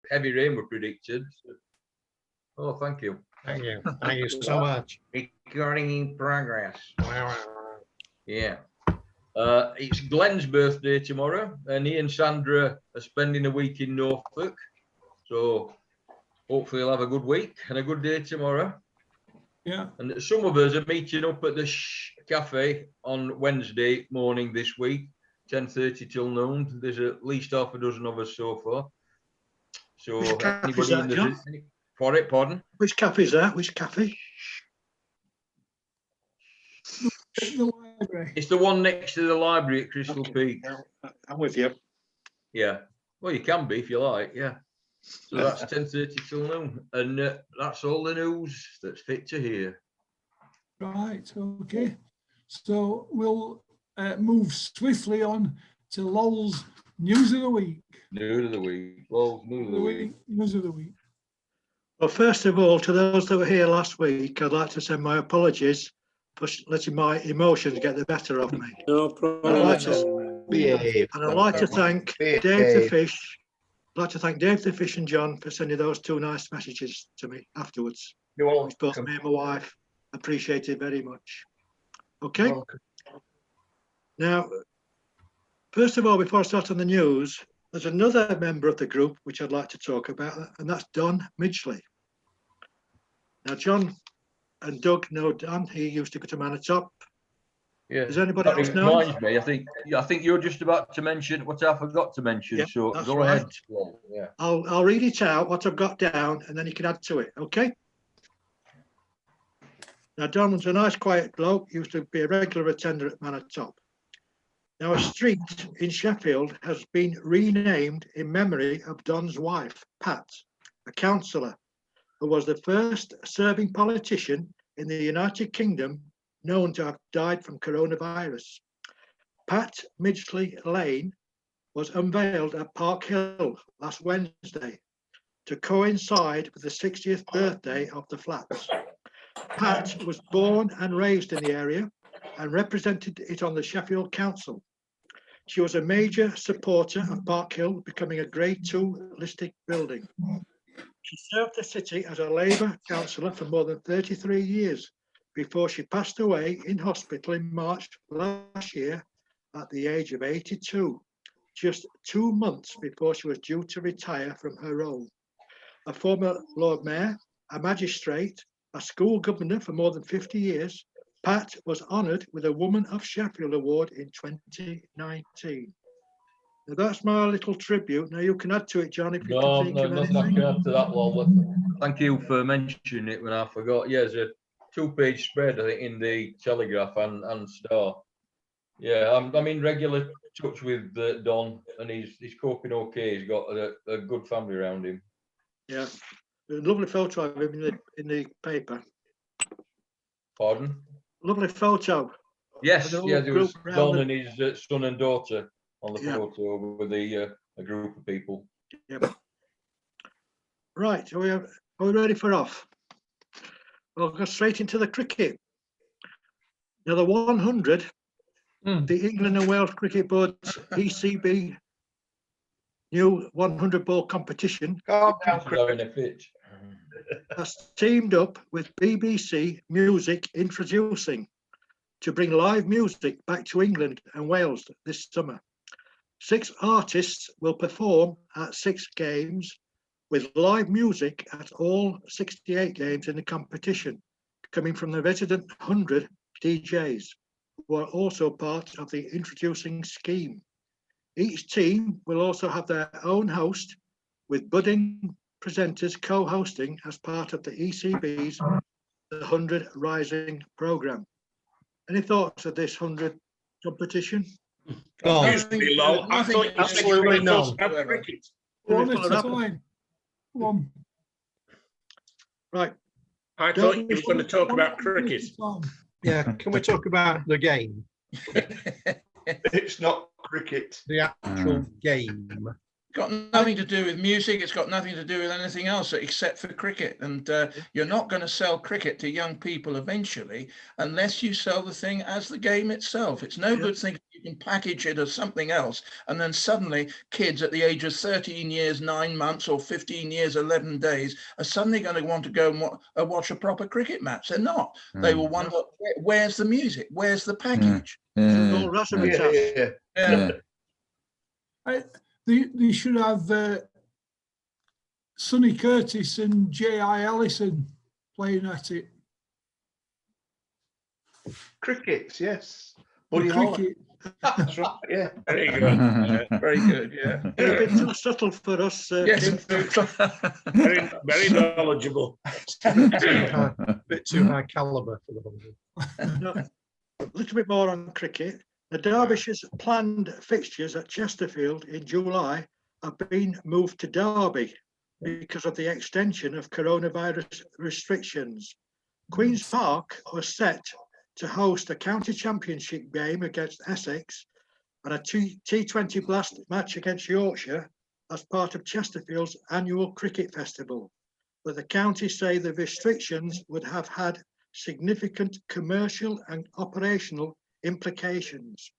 heavy rain were predicted. Oh, thank you. Thank you. Thank you so much. Recording in progress. Yeah. It's Glenn's birthday tomorrow, and he and Sandra are spending a week in Norfolk. So hopefully he'll have a good week and a good day tomorrow. Yeah. And some of us are meeting up at the Cafe on Wednesday morning this week, 10:30 till noon. There's at least half a dozen of us so far. So Which cafe anybody is that, in the John? for it, pardon? Which cafe is that? Which cafe? The library. It's the one next to the library at Crystal Okay. Peak. Yeah, I'm with you. Yeah. Well, you can be if you like. Yeah. So that's 10:30 till noon, and that's all the news that's fit to hear. Right, okay. So we'll move swiftly on to Lowell's News of the Week. News of the week. Well, news of the week. News of the Week. Well, first of all, to those that were here last week, I'd like to send my apologies for letting my emotions get the better of me. No problem. And I'd like to thank Dave the Fish. I'd like to thank Dave the Fish and John for sending those two nice messages to me afterwards. Which both me and my wife appreciated very much. Okay. Now, first of all, before I start on the news, there's another member of the group which I'd like to talk about, and that's Don Midgley. Now, John and Doug know Don. He used to go to Manatop. Yeah. Does anybody else know? Reminds me. I think you're just about to mention what I forgot to mention. Yeah, so that's go right. ahead. Well, yeah. I'll read it out, what I've got down, and then you can add to it, okay? Now, Don was a nice, quiet bloke, used to be a regular attender at Manatop. Now, a street in Sheffield has been renamed in memory of Don's wife, Pat, a councillor, who was the first serving politician in the United Kingdom known to have died from coronavirus. Pat Midgley Lane was unveiled at Park Hill last Wednesday to coincide with the 60th birthday of the flats. Pat was born and raised in the area and represented it on the Sheffield Council. She was a major supporter of Park Hill becoming a Grade 2 listed building. She served the city as a Labour councillor for more than 33 years before she passed away in hospital in March last year at the age of 82, just 2 months before she was due to retire from her role. A former Lord Mayor, a magistrate, a school governor for more than 50 years, Pat was honoured with a Woman of Sheffield Award in 2019. Now that's my little tribute. Now you can add to it, John, if you can think of nothing I anything. can add to that one. Thank you for mentioning it when I forgot. Yeah, there's a 2-page spread, I think, in the Telegraph and Star. Yeah, I'm in regular touch with Don, and he's coping okay. He's got a good family around him. Yeah, there's a lovely photo of him in the paper. Pardon? Lovely photo. Yes, The whole yeah, there was group Don around and his son and daughter on the Yeah. photo with a group of people. Yep. Right, are we ready for off? We'll go straight into the cricket. Now the 100, the England and Wales Cricket Board's ECB new 100 ball competition Having a fit. has teamed up with BBC Music Introducing to bring live music back to England and Wales this summer. 6 artists will perform at 6 games with live music at all 68 games in the competition, coming from the resident 100 DJs, who are also part of the Introducing scheme. Each team will also have their own host, with budding presenters co-hosting as part of the ECB's 100 Rising programme. Any thoughts of this 100 competition? Usually low. I thought you said you were going to talk about cricket. One at a time. One. Right. I thought you were going to talk about cricket. Yeah, can we talk about the game? It's not cricket. The actual game. Got nothing to do with music. It's got nothing to do with anything else except for cricket. And you're not going to sell cricket to young people eventually unless you sell the thing as the game itself. It's no good thinking you can package it as something else, and then suddenly kids at the age of 13 years, 9 months, or 15 years, 11 days are suddenly going to want to go and watch a proper cricket match. They're not. They will wonder, where's the music? Where's the package? It's all razzmatazz. Yeah. Yeah. They should have Sonny Curtis and J.I. Ellison playing at it. Crickets, yes. The Buddy Holly. cricket. That's right, yeah. Very good. Very good. Yeah. You're a bit too subtle for us. Yes. Tim. Very, very knowledgeable. Bit too high caliber for the 100. No, a little bit more on cricket. The Derbyshire's planned fixtures at Chesterfield in July have been moved to Derby because of the extension of coronavirus restrictions. Queen's Park was set to host a county championship game against Essex and a T20 Blast match against Yorkshire as part of Chesterfield's annual cricket festival. But the county say the restrictions would have had significant commercial and operational implications.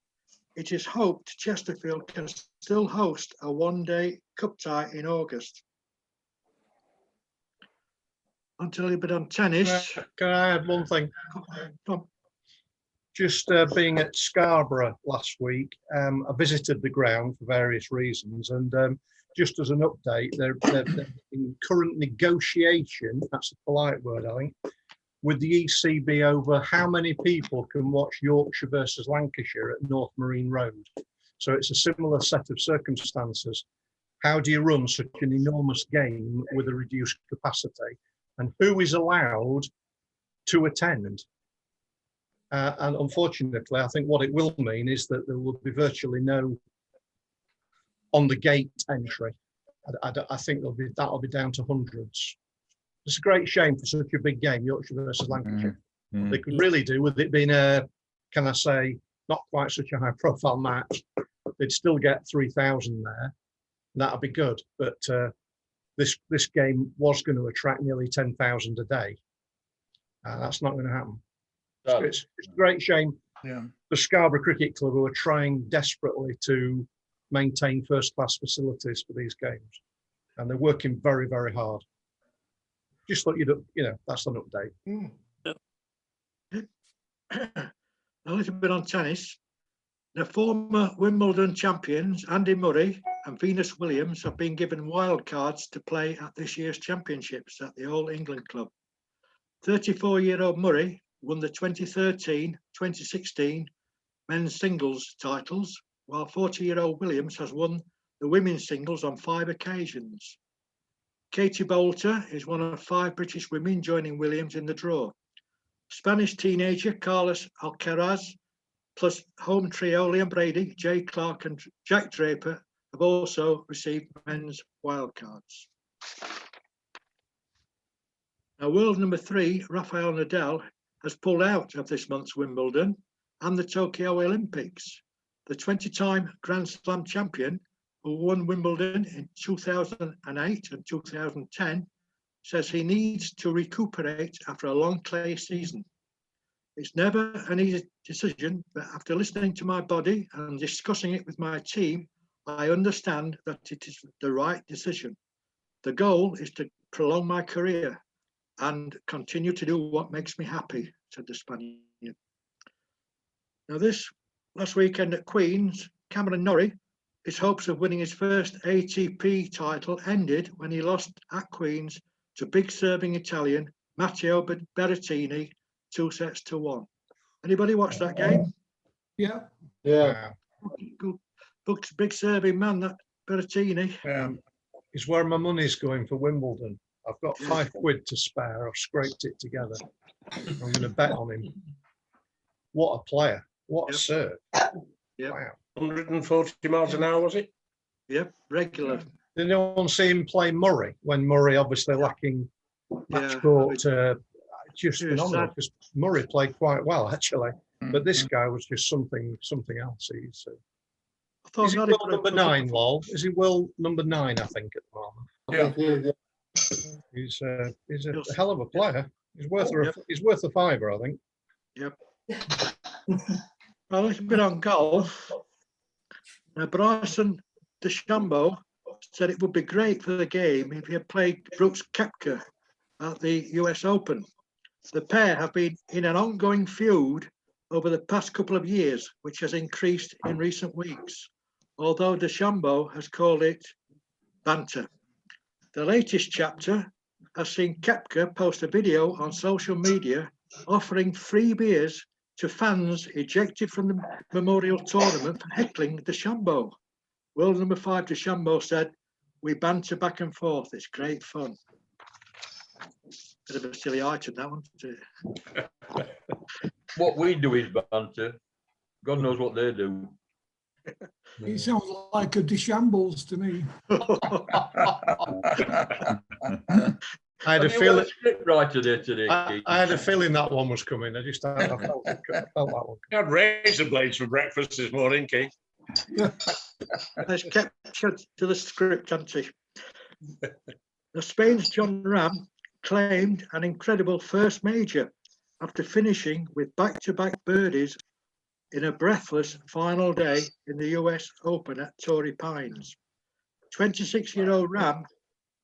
It is hoped Chesterfield can still host a one-day cup tie in August. On to a little bit on tennis. Can I add one thing? Tom, Just being at Scarborough last week, I visited the ground for various reasons, and just as an update, they're in current negotiation, that's a polite word, I think, with the ECB over how many people can watch Yorkshire versus Lancashire at North Marine Road. So it's a similar set of circumstances. How do you run such an enormous game with a reduced capacity? And who is allowed to attend? And unfortunately, I think what it will mean is that there will be virtually no on the gate entry. I think that'll be down to hundreds. It's a great shame for such a big game, Yorkshire versus Lancashire. They could really do with it being a, can I say, not quite such a high profile match. They'd still get 3,000 there. That'd be good. But this game was going to attract nearly 10,000 a day. That's not going to happen. It's a great shame. Yeah. The Scarborough Cricket Club who are trying desperately to maintain first-class facilities for these games, and they're working very, very hard. Just thought that's an update. a little bit on tennis. The former Wimbledon champions, Andy Murray and Venus Williams, have been given wild cards to play at this year's championships at the All England Club. 34-year-old Murray won the 2013-2016 men's singles titles, while 40-year-old Williams has won the women's singles on 5 occasions. Katie Boulter is one of 5 British women joining Williams in the draw. Spanish teenager Carlos Alcaraz, plus home trio Liam Brady, Jay Clark and Jack Draper have also received men's wildcards. Now, world number 3, Rafael Nadal, has pulled out of this month's Wimbledon and the Tokyo Olympics. The 20-time Grand Slam champion, who won Wimbledon in 2008 and 2010, says he needs to recuperate after a long clay season. It's never an easy decision, but after listening to my body and discussing it with my team, I understand that it is the right decision. The goal is to prolong my career and continue to do what makes me happy, said the Spaniard. Now, this last weekend at Queen's, Cameron Norrie, his hopes of winning his first ATP title ended when he lost at Queen's to big serving Italian Matteo Berrettini 2-1. Anybody watch that game? Yeah. Yeah. Good, big serving man, that Berrettini. Is where my money's going for Wimbledon. I've got £5 to spare. I've scraped it together. I'm going to bet on him. What a player. What a serve. Yep. Wow. 140 miles an hour, was it? Yep, regular. Did anyone see him play Murray when Murray obviously lacking match court? Just phenomenal, because Murray played quite well actually, but this guy was just something else. He's is he world number 9, Lol? Is he world number 9? I think at the moment. Yeah. He's a hell of a player. He's worth a fiver, I think. Yep. Well, it's been on golf. Now, Bryson DeChambeau said it would be great for the game if he had played Brooks Koepka at the US Open. The pair have been in an ongoing feud over the past couple of years, which has increased in recent weeks, although DeChambeau has called it banter. The latest chapter has seen Koepka post a video on social media offering free beers to fans ejected from the Memorial Tournament for heckling DeChambeau. World number 5 DeChambeau said, "We banter back and forth. It's great fun." Bit of a silly item, that one. What we do is banter. God knows what they do. It sounds like a DeChambeau's to me. I had a Have you got feeling. a script writer there today, Keith? I had a feeling that one was coming. I felt that one. I had razor blades for breakfast this morning, Keith. Has kept to the script, hasn't he? The Spain's John Ram claimed an incredible first major after finishing with back-to-back birdies in a breathless final day in the US Open at Torrey Pines. 26-year-old Ram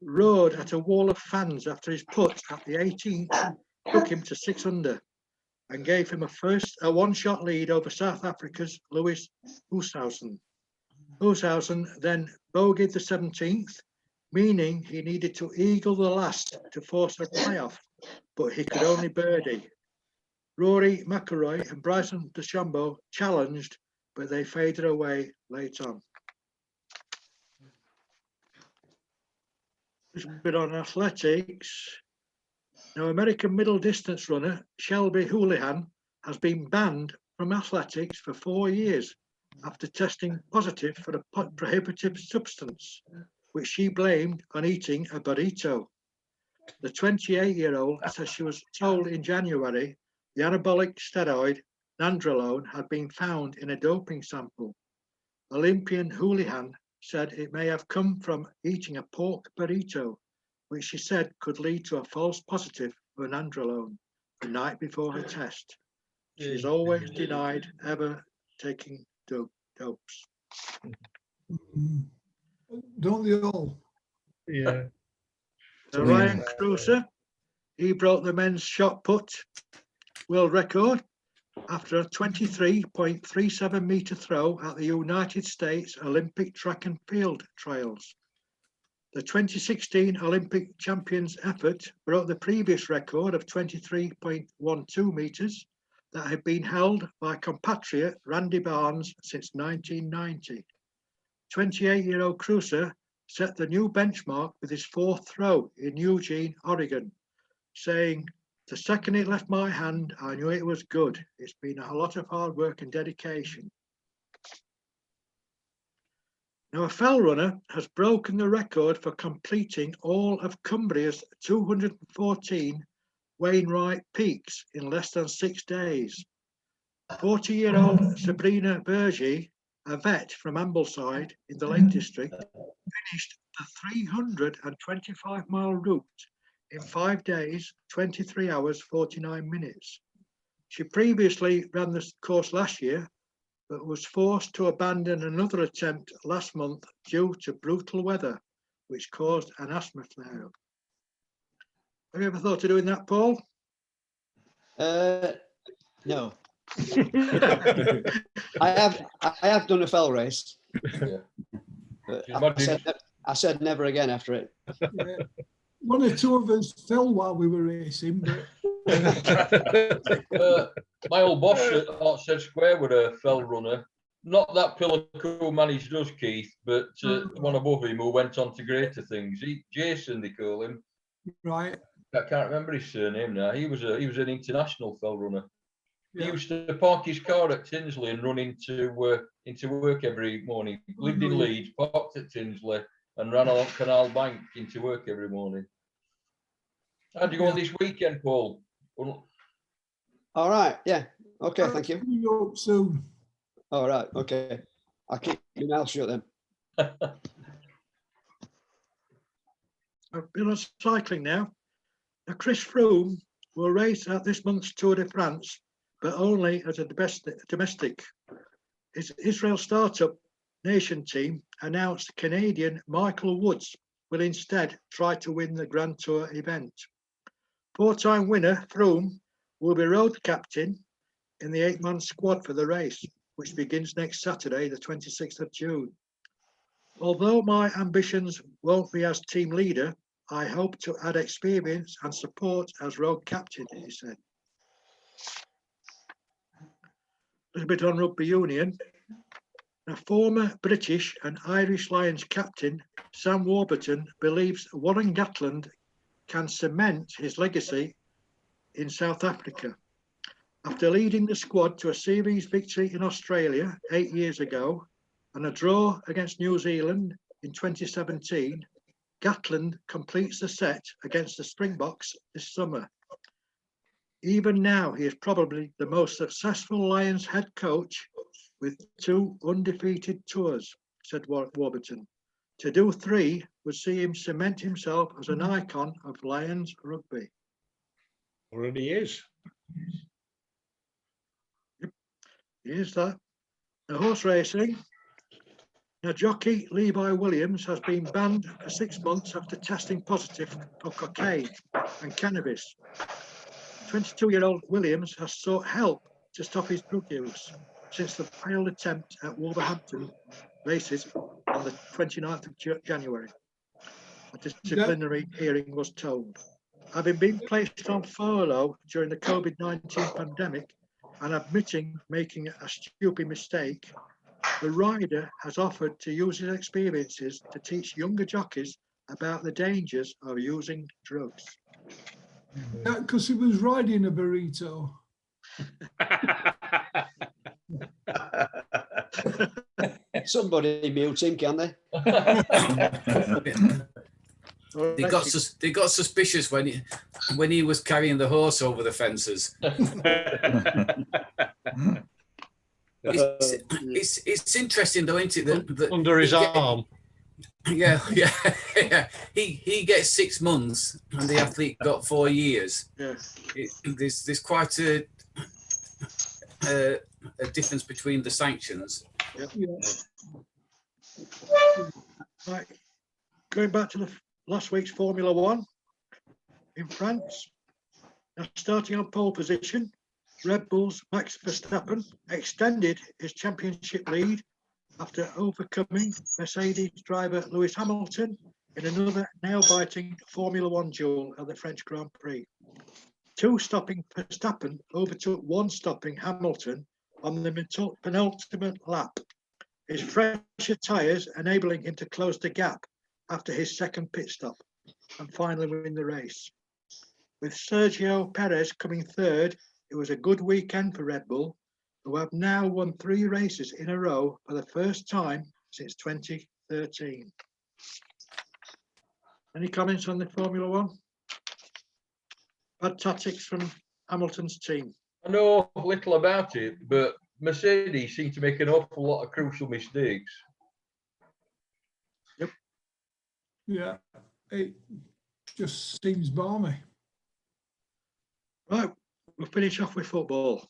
roared at a wall of fans after his putt at the 18th took him to 6 under and gave him a one-shot lead over South Africa's Louis Oosthuizen. Oosthuizen then bogeyed the 17th, meaning he needed to eagle the last to force a playoff, but he could only birdie. Rory McIlroy and Bryson DeChambeau challenged, but they faded away late on. Just a bit on athletics. Now, American middle distance runner Shelby Houlihan has been banned from athletics for 4 years after testing positive for a prohibitive substance, which she blamed on eating a burrito. The 28-year-old says she was told in January the anabolic steroid nandrolone had been found in a doping sample. Olympian Houlihan said it may have come from eating a pork burrito, which she said could lead to a false positive for nandrolone the night before her test. She's always denied ever taking dopes. Don't they all? Yeah. Ryan Cruiser, he broke the men's shot put world record after a 23.37 meter throw at the United States Olympic Track and Field Trials. The 2016 Olympic champions effort broke the previous record of 23.12 meters that had been held by compatriot Randy Barnes since 1990. 28-year-old Cruiser set the new benchmark with his fourth throw in Eugene, Oregon, saying, "The second it left my hand, I knew it was good. It's been a lot of hard work and dedication." Now, a fell runner has broken the record for completing all of Cumbria's 214 Wainwright Peaks in less than 6 days. 40-year-old Sabrina Bergy, a vet from Ambleside in the Lake District, finished the 325-mile route in 5 days, 23 hours, 49 minutes. She previously ran the course last year, but was forced to abandon another attempt last month due to brutal weather, which caused an asthma flare. Have you ever thought of doing that, Paul? No. I have done a fell race. Yeah. But I said never again after it. Yeah. One or two of us fell while we were racing, but My old boss at Artshead Square were a fell runner. Not that pillar cool managed us, Keith, but one above him who went on to greater things. Jason, they call him. right. I can't remember his surname now. He was an international fell runner. He Yeah. used to park his car at Tinsley and run into work every morning. Lived in Leeds, parked at Tinsley, and ran along Canal Bank into work every morning. How'd you go on this weekend, Paul? All right. Yeah. Okay. Thank you. Coming up soon. All right. Okay. I'll keep my mouth shut then. I've been on cycling now. Now, Chris Froome will race at this month's Tour de France but only as a domestic. His Israel startup nation team announced Canadian Michael Woods will instead try to win the Grand Tour event. Four-time winner Froome will be road captain in the 8-man squad for the race, which begins next Saturday, the 26th of June. Although my ambitions won't be as team leader, I hope to add experience and support as road captain, he said. A little bit on rugby union. A former British and Irish Lions captain, Sam Warburton, believes Warren Gatland can cement his legacy in South Africa. After leading the squad to a series victory in Australia 8 years ago and a draw against New Zealand in 2017, Gatland completes the set against the Springboks this summer. Even now, he is probably the most successful Lions head coach with 2 undefeated tours, said Warburton. To do 3 would see him cement himself as an icon of Lions rugby. Already is. Yep, he is that. The horse racing. Now, jockey Levi Williams has been banned for 6 months after testing positive for cocaine and cannabis. 22-year-old Williams has sought help to stop his drug use since the failed attempt at Wolverhampton races on the 29th of January. A disciplinary hearing was told. Having been placed on furlough during the COVID-19 pandemic and admitting making a stupid mistake, the rider has offered to use his experiences to teach younger jockeys about the dangers of using drugs. Because he was riding a burrito. Somebody mute him, can they? They got suspicious when he was carrying the horse over the fences. It's interesting though, isn't it? That Under his arm. Yeah. He gets 6 months, and the athlete got 4 years. Yes. There's quite a difference between the sanctions. Yep. Yeah. Right. Going back to the last week's Formula One in France. Now, starting on pole position, Red Bull's Max Verstappen extended his championship lead after overcoming Mercedes driver Lewis Hamilton in another nail-biting Formula One duel at the French Grand Prix. 2 stopping Verstappen overtook 1 stopping Hamilton on the penultimate lap. His fresher tyres enabling him to close the gap after his second pit stop and finally win the race. With Sergio Perez coming third, it was a good weekend for Red Bull, who have now won 3 races in a row for the first time since 2013. Any comments on the Formula One? Bad tactics from Hamilton's team. I know little about it, but Mercedes seem to make an awful lot of crucial mistakes. Yeah, it just seems balmy. Right, we'll finish off with football.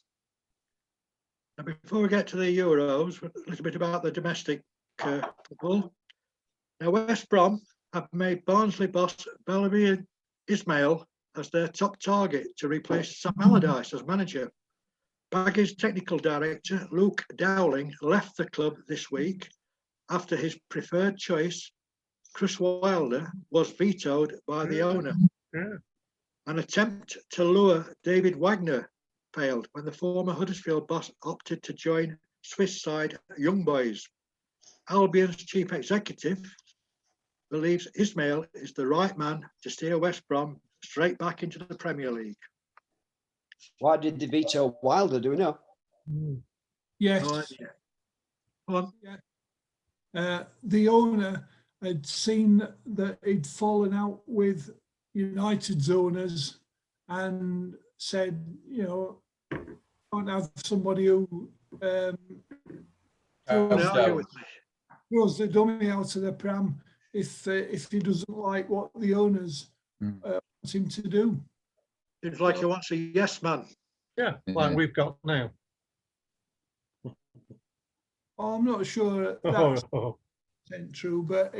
Now, before we get to the Euros, a little bit about the domestic football. Now, West Brom have made Barnsley boss Belleria Ismail as their top target to replace Sam Allardyce as manager. Baggy's technical director, Luke Dowling, left the club this week after his preferred choice, Chris Wilder, was vetoed by the owner. Yeah. An attempt to lure David Wagner failed when the former Huddersfield boss opted to join Swiss side Young Boys. Albion's chief executive believes Ismail is the right man to steer West Brom straight back into the Premier League. Why did they veto Wilder? Do we know? Yes. Oh, yeah. Go on. The owner had seen that he'd fallen out with United's owners and said, can't have somebody who throws the dummy out of the pram if he doesn't like what the owners want him to do. Seems like he wants a yes man. Yeah, like Yeah. we've got now. I'm not sure that's true, but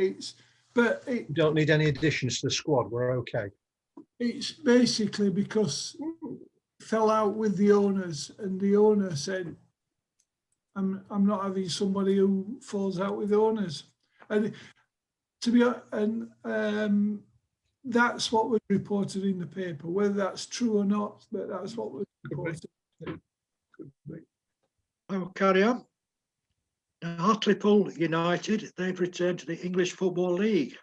We don't need any additions to the squad. We're okay. it's basically because it fell out with the owners, and the owner said, I'm not having somebody who falls out with the owners. And to be and that's what was reported in the paper, whether that's true or not, but that's what was reported. Could be. I'll carry on. Now, Hartlepool United, they've returned to the English Football League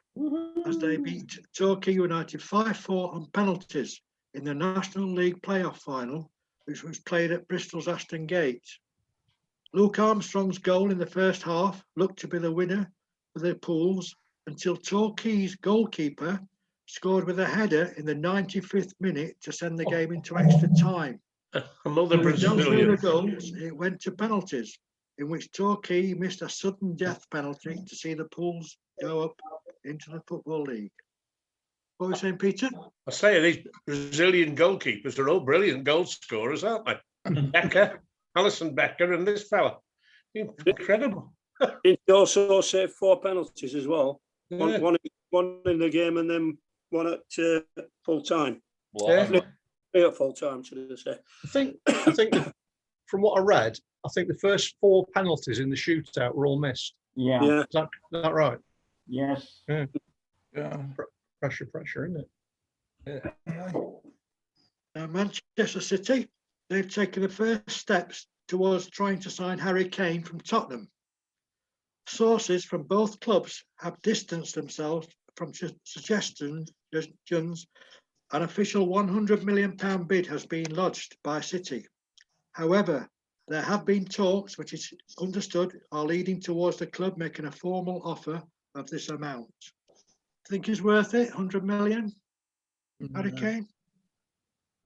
as they beat Torquay United 5-4 on penalties in the National League playoff final, which was played at Bristol's Aston Gate. Luke Armstrong's goal in the first half looked to be the winner for the Pools until Torquay's goalkeeper scored with a header in the 95th minute to send the game into extra time. Another With no further Brazilian. goals, it went to penalties, in which Torquay missed a sudden death penalty to see the Pools go up into the Football League. What were you saying, Peter? I say these Brazilian goalkeepers are all brilliant goal scorers, aren't they? Becker, Alison Becker, and this fella. Incredible. Didn't he also save 4 penalties as well? Yeah. One in the game and then one at full time. Blimey. 3 at full time, should I say? I think from what I read, I think the first 4 penalties in the shootout were all missed. Yeah. Is that right? Yes. Yeah. Pressure, isn't it? Now, Manchester City, they've taken the first steps towards trying to sign Harry Kane from Tottenham. Sources from both clubs have distanced themselves from suggestions. An official £100 million bid has been lodged by City. However, there have been talks, which is understood, are leading towards the club making a formal offer of this amount. Think it's worth it, 100 million, Harry Kane?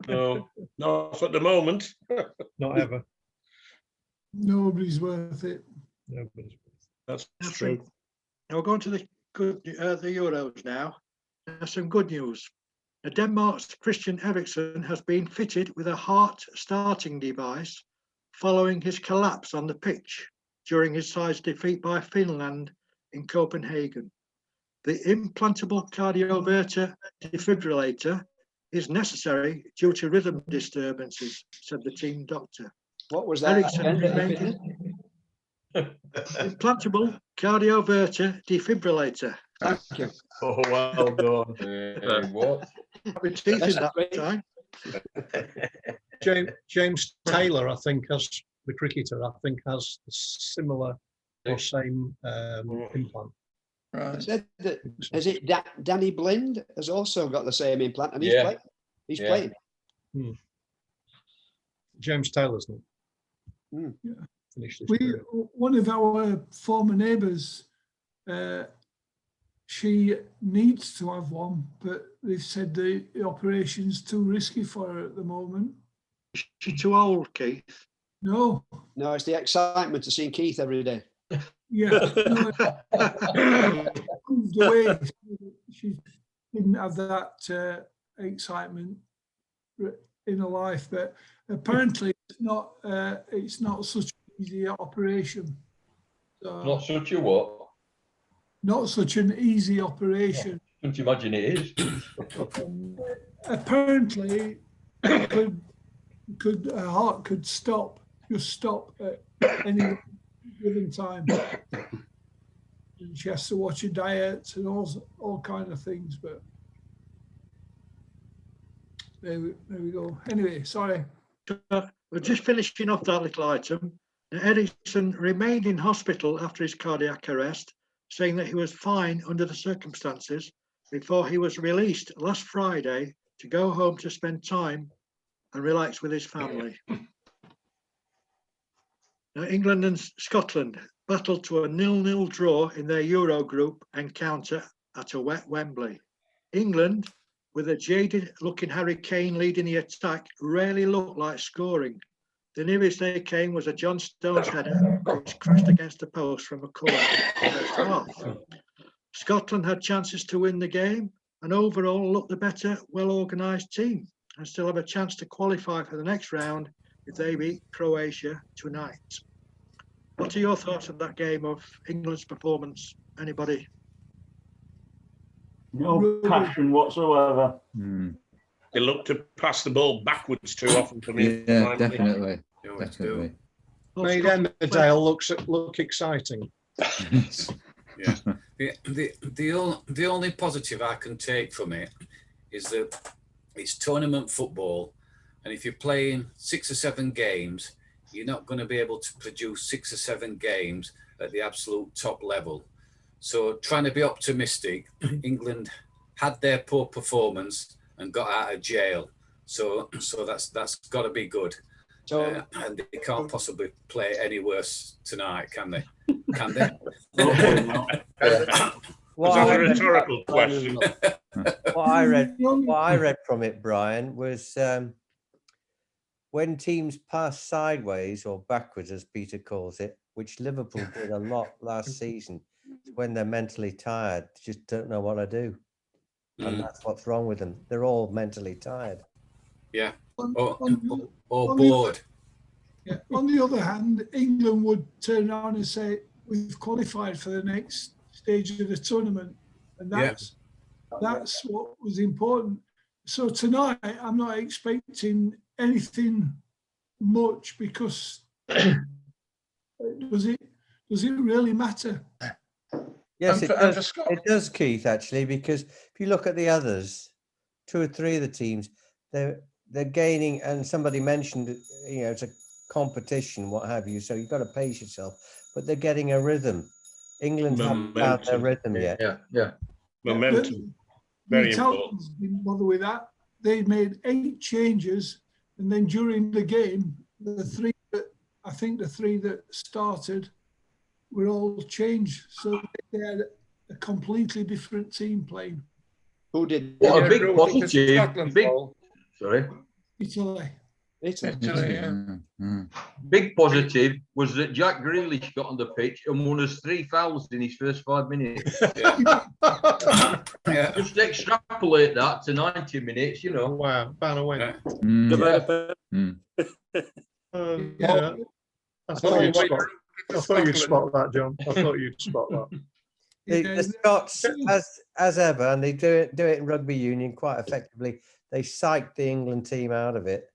No, not at the moment. Not ever. Nobody's worth it. Nobody's. That's That's true. right. Now we're going to the Euros now. There's some good news. Now, Denmark's Christian Eriksen has been fitted with a heart starting device following his collapse on the pitch during his side's defeat by Finland in Copenhagen. The implantable cardioverter defibrillator is necessary due to rhythm disturbances, said the team doctor. What was that? Eriksen remained implantable cardioverter defibrillator. Thank you. Oh, well done. What? Repeated that great. time. James Taylor, I think, has the cricketer. I think has a similar or same implant. It said that, is it Danny Blind has also got the same implant and he's Yeah. playing. He's Yeah. playing. James Taylor's not. Hmm. Finished his We career. one of our former neighbours, she needs to have one, but they've said the operation's too risky for her at the moment. She's too old, Keith. No, No, it's the excitement of seeing Keith every day. yeah, no, moved away. She didn't have that excitement in her life, but apparently it's not such an easy operation. So, Not such a what? not such an easy operation. Couldn't imagine it is. Apparently, her heart could just stop at any given time. And she has to watch her diet and all kind of things. But there we go. Anyway, sorry. We're just finishing off that little item. Now, Eriksen remained in hospital after his cardiac arrest, saying that he was fine under the circumstances before he was released last Friday to go home to spend time and relax with his family. Now, England and Scotland battled to a 0-0 draw in their Euro group encounter at a wet Wembley. England, with a jaded-looking Harry Kane leading the attack, rarely looked like scoring. The nearest they came was a John Stones header, which crashed against the post from a corner in the first half. Scotland had chances to win the game and overall looked the better, well-organised team. and still have a chance to qualify for the next round if they beat Croatia tonight. What are your thoughts on that game of England's performance? Anybody? No passion whatsoever. They look to pass the ball backwards too often for me. Yeah, definitely. Do it, Definitely. Made Emmerdale look exciting. Yeah. The only positive I can take from it is that it's tournament football, and if you're playing 6 or 7 games, you're not going to be able to produce 6 or 7 games at the absolute top level. So trying to be optimistic, England had their poor performance and got out of jail. So that's got to be good. So And they can't possibly play any worse tonight, can they? Can they? Was that a rhetorical question? What I read from it, Brian, was when teams pass sideways or backwards, as Peter calls it, which Liverpool did a lot last season, when they're mentally tired, just don't know what to do. And that's what's wrong with them. They're all mentally tired. Yeah. On- Or on- on the- bored. Yeah. On the other hand, England would turn around and say, we've qualified for the next stage of the tournament. And that's what was important. So tonight, I'm not expecting anything much because does it really matter? Yes, And it for- and does. for Scotland- It does, Keith, actually, because if you look at the others, 2 or 3 of the teams, they're gaining, and somebody mentioned, it's a competition, what have you, so you've got to pace yourself, but they're getting a rhythm. England haven't found their Momentum. rhythm yet. Yeah. Momentum. The Very Italians didn't bother with that. They made 8 changes, and then during the game, the three that started were all changed. So they had a completely different team playing. who did What a that? big Rule for positive. Scotland, Big, Paul. sorry. Italy. Italy. Big positive was that Jack Grealish got on the pitch and won us 3 fouls in his first 5 minutes. Yeah. Just extrapolate that to 90 minutes, Wow, ban away. Yeah. Yeah. I thought you'd spot that, John. I thought you'd spot that. The Scots, as ever, and they do it in rugby union quite effectively. They psyched the England team out of it,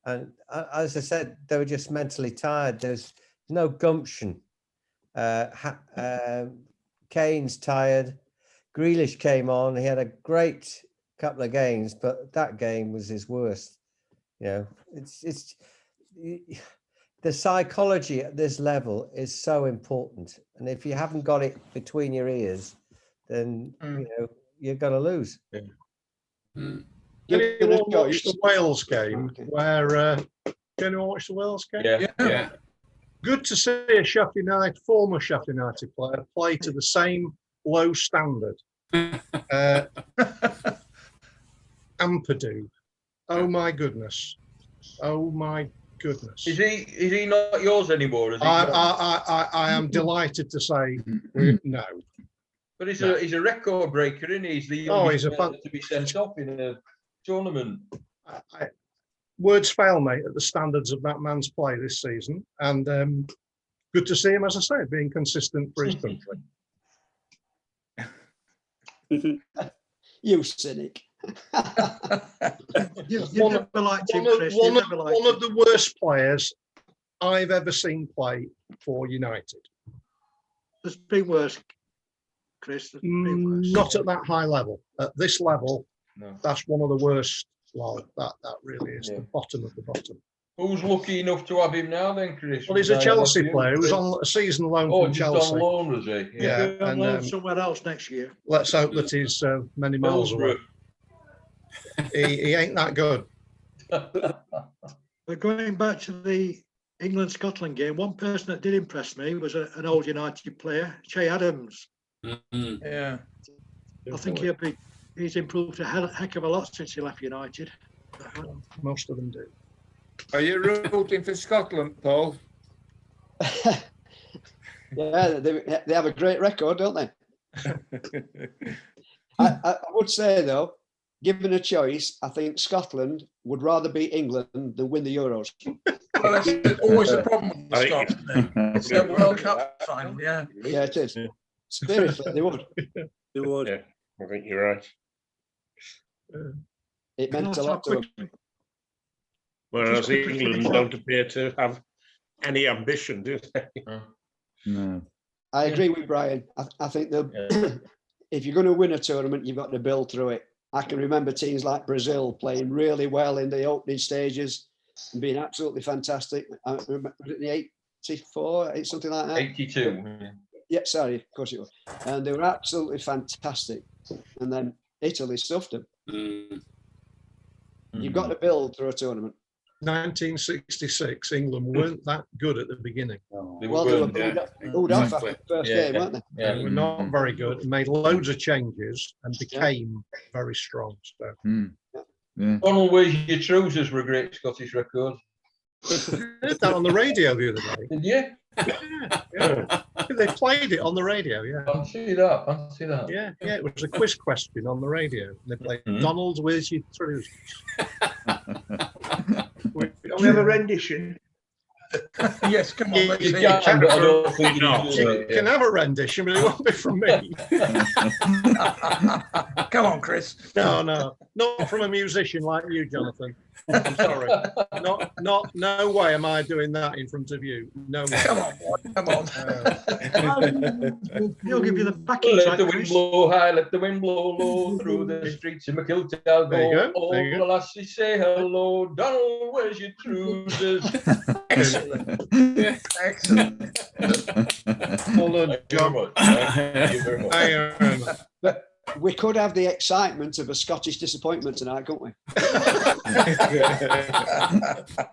and as I said, they were just mentally tired. There's no gumption. Kane's tired. Grealish came on. He had a great couple of games, but that game was his worst. It's the psychology at this level is so important, and if you haven't got it between your ears, then you're going to lose. Did anyone watch the Wales game? Did anyone watch the Wales game? Yeah. Good to see a former Sheffield United player play to the same low standard. Ampadu. Oh my goodness. Is he not yours anymore? Is he I am delighted to say no. But he's a record breaker, isn't he? He's the youngest player to be sent off in a tournament. Words fail me at the standards of that man's play this season, and good to see him, as I say, being consistent for his country. You cynic. You've never liked him, Chris. One of the worst players I've ever seen play for United. There's been worse, Chris. There's been worse. Not at that high level. At this level, No. that's one of the worst. Well, that really is the bottom of the bottom. Who's lucky enough to have him now then, Chris? Well, he's a Chelsea player. He was on a season loan from just Chelsea. on loan, was he? Yeah, He'll be on and loan somewhere else next year. let's hope that he's many miles away. He ain't that good. But going back to the England-Scotland game, one person that did impress me was an old United player, Che Adams. Yeah. I think he's improved a heck of a lot since he left United. Most of them do. Are you rooting for Scotland, Paul? Yeah, they have a great record, don't they? I would say though, given a choice, I think Scotland would rather beat England than win the Euros. Well, that's always a problem with the I Scots. think isn't it? It's a World Cup final, yeah. Yeah, it is. Seriously, they would. They would. Yeah, I think you're right. It meant a lot to them. Whereas quickly England finish don't appear to have any ambition, do they? No. I agree with Brian. I think that if you're going to win a tournament, you've got to build through it. I can remember teams like Brazil playing really well in the opening stages and being absolutely fantastic. I remember was it the 84, something like that. 82. Yeah, sorry, of course it was. And they were absolutely fantastic. And then Italy stuffed them. Mm. You've got to build through a tournament. 1966, England weren't that good at the beginning. They Well, they were weren't, booed off exactly. after the first Yeah, game, weren't they? yeah. They were not very good, made loads of changes and became very strong. So Donald, where's your trousers were a great Scottish record. I heard that on the radio the other day. Did you? Yeah. They played it on the radio, yeah. Fancy that, fancy that. Yeah, yeah, it was a quiz question on the radio. They played Mhm. Donald, where's your trousers? We have a rendition. Yes, come on, let's You see can, it. but I don't think you No. do You it, can yeah. have a rendition, but it won't be from me. Come on, Chris. No, not from a musician like you, Jonathan. I'm sorry. No way am I doing that in front of you. No way. Come on, boy, come on. He'll give you the backing Let track, the wind Chris. blow high, let the wind blow low through the streets of McKilty. I'll There you go. go, All there you the go. lassies say hello. Donald, where's your trousers? Excellent. Excellent. Well done, Thank you very John. much. Thank you very much. Thank you very much. We could have the excitement of a Scottish disappointment tonight, couldn't we?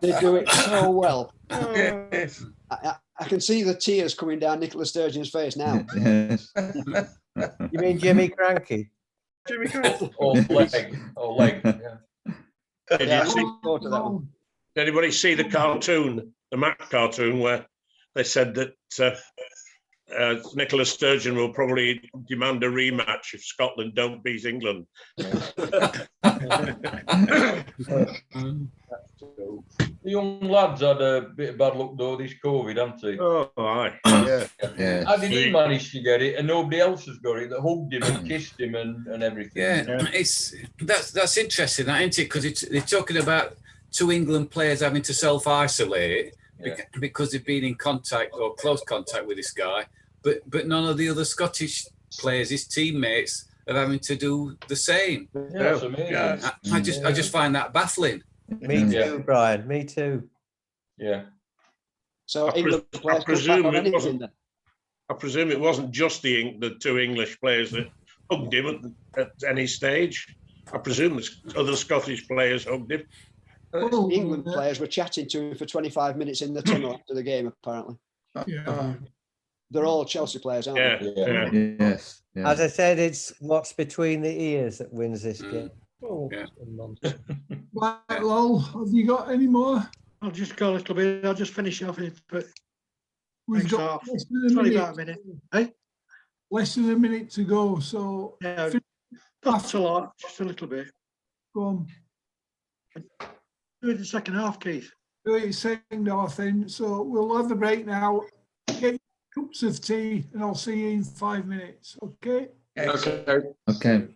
They do it so well. Yes. I can see the tears coming down Nicola Sturgeon's face now. Yes. You mean Jimmy Cranky? Jimmy Crystal. Or leg. Or leg. Yeah. Did Yeah, you I'm see, looking forward to that one. did anybody see the cartoon, the Mac cartoon, where they said that Nicola Sturgeon will probably demand a rematch if Scotland don't beat England? The young lads had a bit of bad luck though, this COVID, haven't they? Oh, aye. Yeah. Yeah. How did he manage to get it and nobody else has got it that hugged him and kissed him and everything? Yeah, that's interesting, isn't it? Because they're talking about two England players having to self-isolate because they've been in contact or close contact with this guy, but none of the other Scottish players, his teammates, are having to do the same. Yeah, that's amazing. Yeah. I just find that baffling. Me too, Yeah. Brian. Me too. Yeah. So I England pres- players I put presume back on it anything wasn't- then. I presume it wasn't just the two English players that hugged him at any stage. I presume the other Scottish players hugged him. Well, England players were chatting to him for 25 minutes in the tunnel after the game, apparently. yeah. They're all Chelsea players, aren't Yeah, they? yeah. Yes. Yeah. As I said, it's what's between the ears that wins this game. Oh, Yeah. nonsense. Right, Lol, have you got any more? I'll just go a little bit. I'll just finish off it, but We've Thanks, got Alf. less than it's a only minute. about a minute. Hey, Less than a minute to go, so yeah, not a lot, just a little bit. go on. Do it the second half, Keith. Do it second half then. So we'll have the break now. Get cups of tea, and I'll see you in 5 minutes. Okay. Excellent. Okay.